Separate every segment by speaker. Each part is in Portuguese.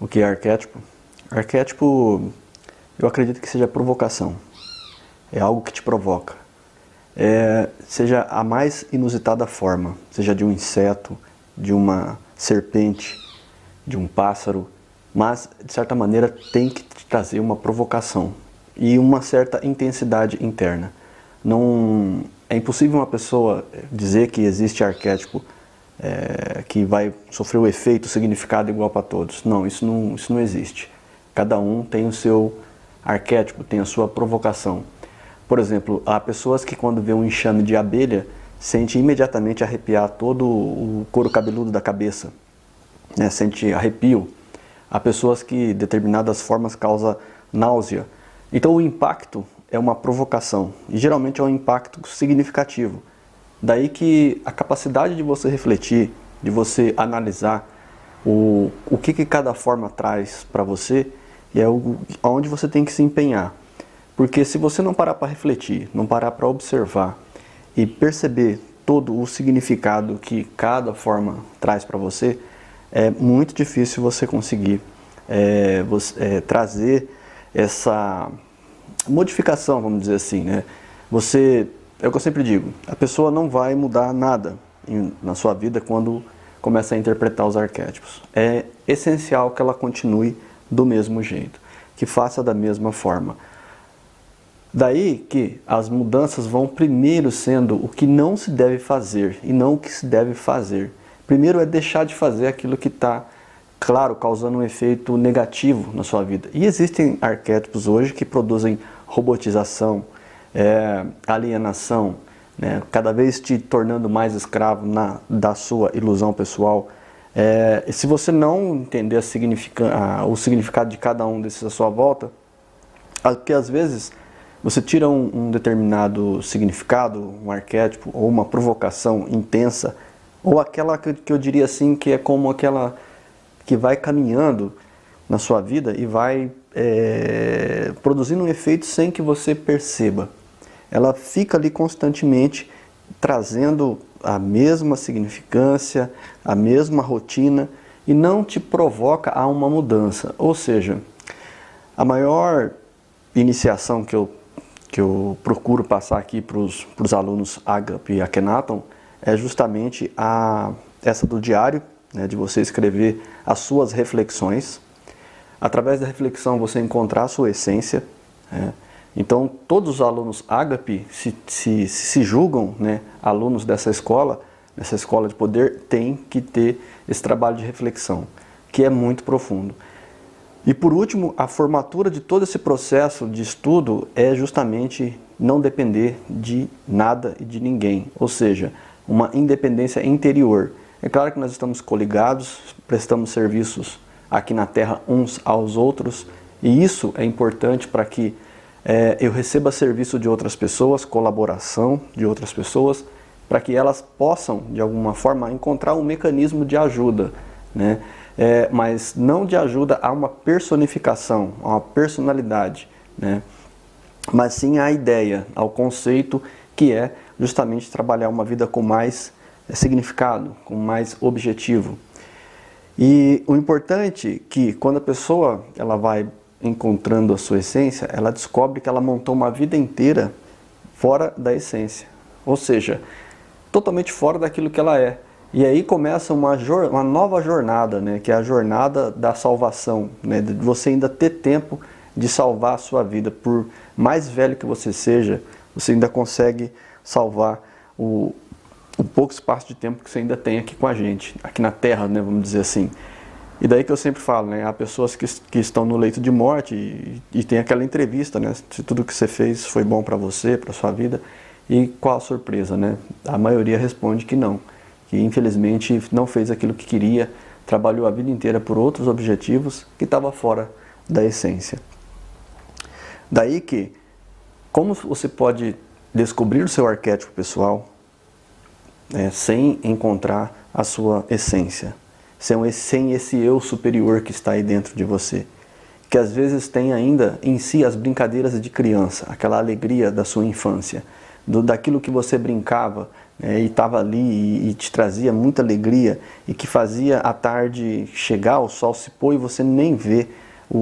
Speaker 1: O que é arquétipo? Arquétipo, eu acredito que seja provocação. É algo que te provoca. Seja a mais inusitada forma, seja de um inseto, de uma serpente, de um pássaro, mas de certa maneira tem que te trazer uma provocação e uma certa intensidade interna. Não é impossível uma pessoa dizer que existe arquétipo que vai sofrer o efeito, o significado igual para todos. Não, isso não existe. Cada um tem o seu arquétipo, tem a sua provocação. Por exemplo, há pessoas que quando vê um enxame de abelha, sente imediatamente arrepiar todo o couro cabeludo da cabeça, né? Sente arrepio. Há pessoas que determinadas formas causam náusea. Então o impacto é uma provocação e geralmente é um impacto significativo. Daí que a capacidade de você refletir, de você analisar o que cada forma traz para você é onde você tem que se empenhar. Porque se você não parar para refletir, não parar para observar e perceber todo o significado que cada forma traz para você, é muito difícil você conseguir trazer essa modificação, vamos dizer assim, né? É o que eu sempre digo, a pessoa não vai mudar nada na sua vida quando começa a interpretar os arquétipos. É essencial que ela continue do mesmo jeito, que faça da mesma forma. Daí que as mudanças vão primeiro sendo o que não se deve fazer e não o que se deve fazer. Primeiro é deixar de fazer aquilo que está, claro, causando um efeito negativo na sua vida. E existem arquétipos hoje que produzem robotização, alienação, né? Cada vez te tornando mais escravo da sua ilusão pessoal. Se você não entender o significado de cada um desses à sua volta, porque às vezes você tira um determinado significado, um arquétipo, ou uma provocação intensa, ou aquela que eu diria assim, que é como aquela que vai caminhando na sua vida e vai produzindo um efeito sem que você perceba. Ela fica ali constantemente trazendo a mesma significância, a mesma rotina e não te provoca a uma mudança. Ou seja, a maior iniciação que eu procuro passar aqui para os alunos Agape e Akhenaton é justamente essa do diário, né, de você escrever as suas reflexões. Através da reflexão você encontrar a sua essência. Então todos os alunos Agape se julgam, né, alunos dessa escola de poder, têm que ter esse trabalho de reflexão, que é muito profundo. E por último, a formatura de todo esse processo de estudo é justamente não depender de nada e de ninguém, ou seja, uma independência interior. É claro que nós estamos coligados, prestamos serviços aqui na Terra uns aos outros, e isso é importante para que eu receba serviço de outras pessoas, colaboração de outras pessoas, para que elas possam, de alguma forma, encontrar um mecanismo de ajuda, né? Mas não de ajuda a uma personificação, a uma personalidade, né? Mas sim a ideia, ao conceito que é justamente trabalhar uma vida com mais significado, com mais objetivo. E o importante é que quando a pessoa ela vai encontrando a sua essência, ela descobre que ela montou uma vida inteira fora da essência, ou seja, totalmente fora daquilo que ela é. E aí começa uma nova jornada, né, que é a jornada da salvação, né, de você ainda ter tempo de salvar a sua vida. Por mais velho que você seja, você ainda consegue salvar o pouco espaço de tempo que você ainda tem aqui com a gente, aqui na Terra, né, vamos dizer assim. E daí que eu sempre falo, né, há pessoas que estão no leito de morte e tem aquela entrevista, né, se tudo que você fez foi bom para você, para sua vida, e qual a surpresa, né? A maioria responde que não. Que infelizmente não fez aquilo que queria, trabalhou a vida inteira por outros objetivos que estava fora da essência. Daí que, como você pode descobrir o seu arquétipo pessoal sem encontrar a sua essência, sem esse eu superior que está aí dentro de você, que às vezes tem ainda em si as brincadeiras de criança, aquela alegria da sua infância, daquilo que você brincava e estava ali e te trazia muita alegria e que fazia a tarde chegar, o sol se pôr e você nem vê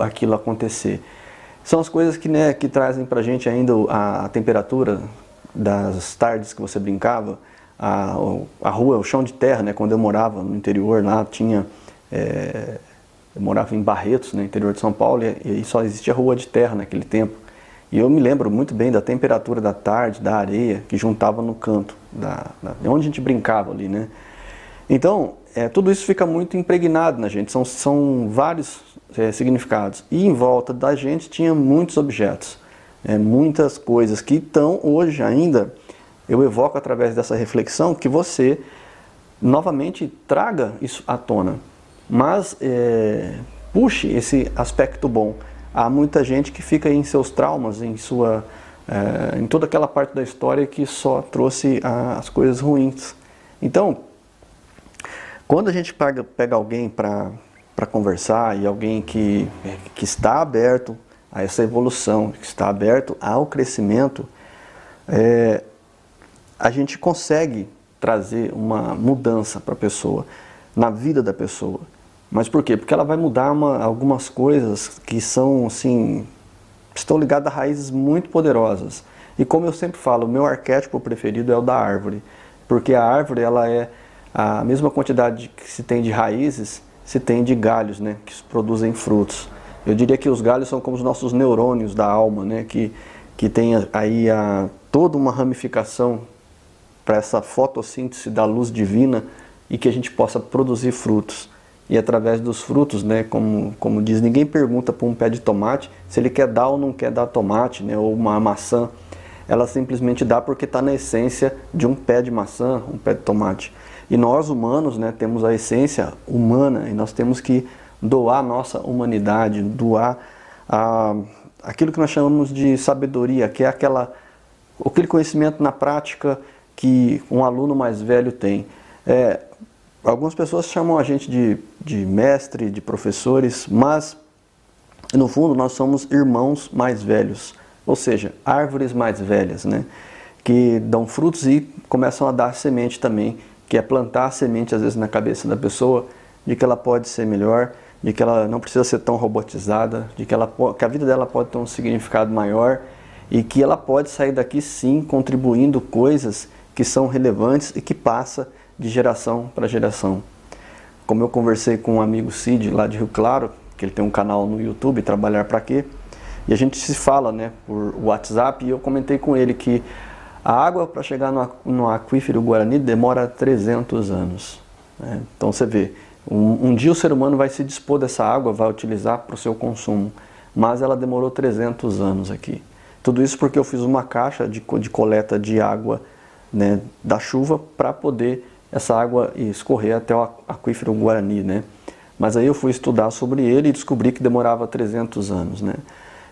Speaker 1: aquilo acontecer. São as coisas que, né, que trazem pra gente ainda a temperatura das tardes que você brincava, a rua, o chão de terra, né, quando eu morava no interior lá, eu morava em Barretos, no interior de São Paulo, e só existia rua de terra naquele tempo. E eu me lembro muito bem da temperatura da tarde, da areia que juntava no canto, onde a gente brincava ali, né? Então, tudo isso fica muito impregnado na gente, são vários significados. E em volta da gente tinha muitos objetos, muitas coisas que estão hoje ainda, eu evoco através dessa reflexão, que você novamente traga isso à tona, mas puxe esse aspecto bom. Há muita gente que fica em seus traumas, em toda aquela parte da história que só trouxe as coisas ruins. Então, quando a gente pega alguém para conversar, e alguém que está aberto a essa evolução, que está aberto ao crescimento, a gente consegue trazer uma mudança para a pessoa, na vida da pessoa. Mas por quê? Porque ela vai mudar algumas coisas que são, assim, estão ligadas a raízes muito poderosas. E como eu sempre falo, o meu arquétipo preferido é o da árvore. Porque a árvore, ela é a mesma quantidade que se tem de raízes, se tem de galhos, né, que produzem frutos. Eu diria que os galhos são como os nossos neurônios da alma, né, que tem aí toda uma ramificação para essa fotossíntese da luz divina e que a gente possa produzir frutos. E através dos frutos, né, como diz, ninguém pergunta para um pé de tomate se ele quer dar ou não quer dar tomate, né, ou uma maçã. Ela simplesmente dá porque está na essência de um pé de maçã, um pé de tomate. E nós humanos, né, temos a essência humana e nós temos que doar a nossa humanidade, doar aquilo que nós chamamos de sabedoria, que é aquele conhecimento na prática que um aluno mais velho tem. Algumas pessoas chamam a gente de mestre, de professores, mas no fundo nós somos irmãos mais velhos, ou seja, árvores mais velhas, né? Que dão frutos e começam a dar semente também, que é plantar a semente às vezes na cabeça da pessoa, de que ela pode ser melhor, de que ela não precisa ser tão robotizada, de que a vida dela pode ter um significado maior e que ela pode sair daqui sim contribuindo coisas que são relevantes e que passa de geração para geração. Como eu conversei com um amigo Cid lá de Rio Claro, que ele tem um canal no YouTube, Trabalhar Pra Quê? E a gente se fala, né, por WhatsApp, e eu comentei com ele que a água para chegar no aquífero Guarani demora 300 anos. Né? Então você vê, um dia o ser humano vai se dispor dessa água, vai utilizar para o seu consumo, mas ela demorou 300 anos aqui. Tudo isso porque eu fiz uma caixa de coleta de água, né, da chuva para poder essa água escorrer até o aquífero Guarani, né? Mas aí eu fui estudar sobre ele e descobri que demorava 300 anos, né?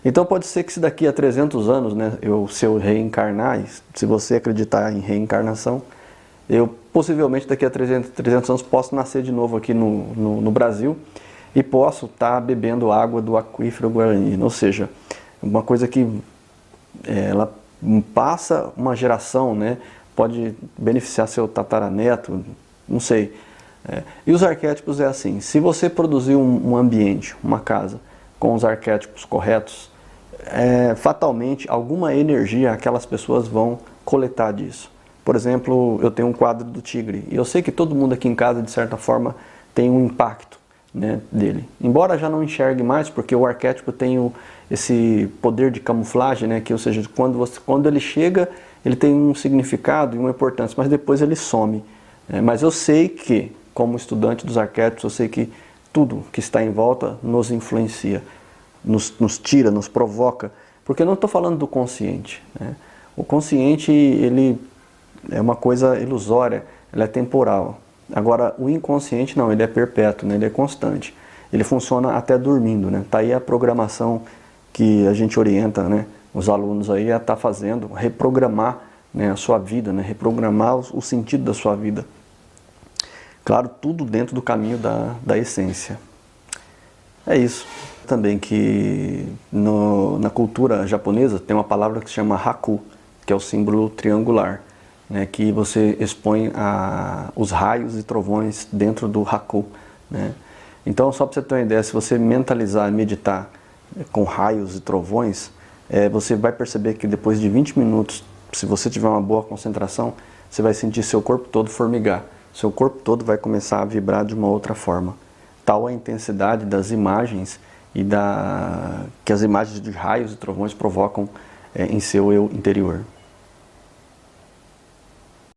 Speaker 1: Então pode ser que se daqui a 300 anos, né, se eu reencarnar, se você acreditar em reencarnação, eu possivelmente daqui a 300 anos posso nascer de novo aqui no Brasil e posso estar bebendo água do aquífero Guarani. Ou seja, uma coisa que ela passa uma geração, né? Pode beneficiar seu tataraneto, não sei. E os arquétipos é assim, se você produzir um ambiente, uma casa, com os arquétipos corretos, fatalmente alguma energia aquelas pessoas vão coletar disso. Por exemplo, eu tenho um quadro do tigre, e eu sei que todo mundo aqui em casa, de certa forma, tem um impacto, né, dele. Embora já não enxergue mais, porque o arquétipo tem esse poder de camuflagem, né, que, ou seja, quando ele chega, ele tem um significado e uma importância, mas depois ele some. Mas eu sei que, como estudante dos arquétipos, eu sei que tudo que está em volta nos influencia, nos tira, nos provoca, porque eu não estou falando do consciente. Né? O consciente, ele é uma coisa ilusória, ele é temporal. Agora, o inconsciente não, ele é perpétuo, né? Ele é constante. Ele funciona até dormindo, né? Tá aí a programação que a gente orienta, né, os alunos aí a estar fazendo, reprogramar, né, a sua vida, né, reprogramar o sentido da sua vida. Claro, tudo dentro do caminho da essência. É isso. Também que na cultura japonesa tem uma palavra que se chama Haku, que é o símbolo triangular. né, que você expõe os raios e trovões dentro do Haku, né? Então, só para você ter uma ideia, se você mentalizar, meditar com raios e trovões, você vai perceber que depois de 20 minutos, se você tiver uma boa concentração, você vai sentir seu corpo todo formigar. Seu corpo todo vai começar a vibrar de uma outra forma. Tal a intensidade das imagens que as imagens de raios e trovões provocam em seu eu interior.